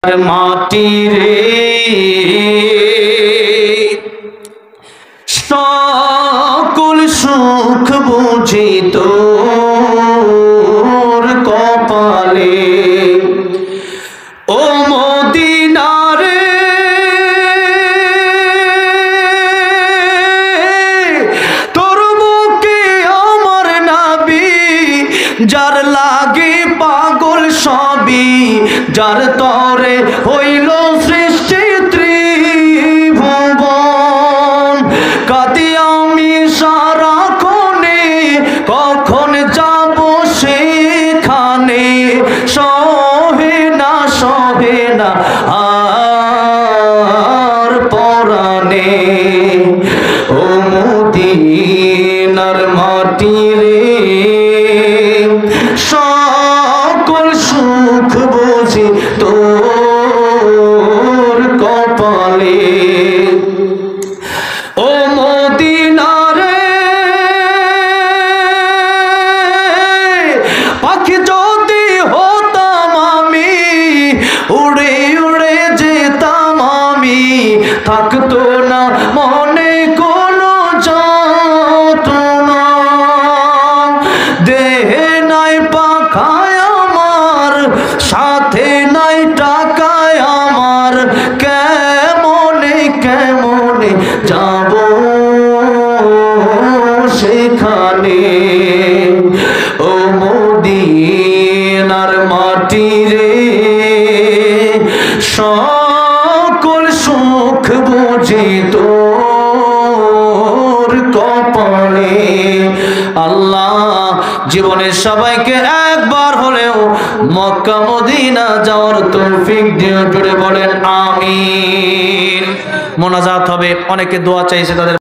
মাটি রে সকল সুখ বুঝি তোর কপালে ও মদিনা রে তোর বুকে আমার নবী যার লাগে পাগল সবই যার তরে হইল সৃষ্টি ত্রিভুবন কাঁদি আমি সারাক্ষণে কখন যাব সেখানে সহে না আর পরাণে ও মদিনার মাটি রে সকল সুখ বুঝি তোর কপালে ও মদিনা রে পাখি যদি হতাম আমি উড়ে উড়ে যেতাম আমি থাকতো না মনে কোনো যন্ত্রণা দেহে নাই পাখায় আমার সাথে নাই টাকায় আমার কেমনে যাব সেখানে ও মদিনার মাটি রে সকল সুখ বুঝি তোর কপালে। আল্লাহ জীবনের সবাইকে একবার হলেও মক্কা মদিনা যাওয়ার তৌফিক দিও, জুড়ে বলেন আমিন। মোনাজাত হবে, অনেকে দোয়া চাইছে তাদের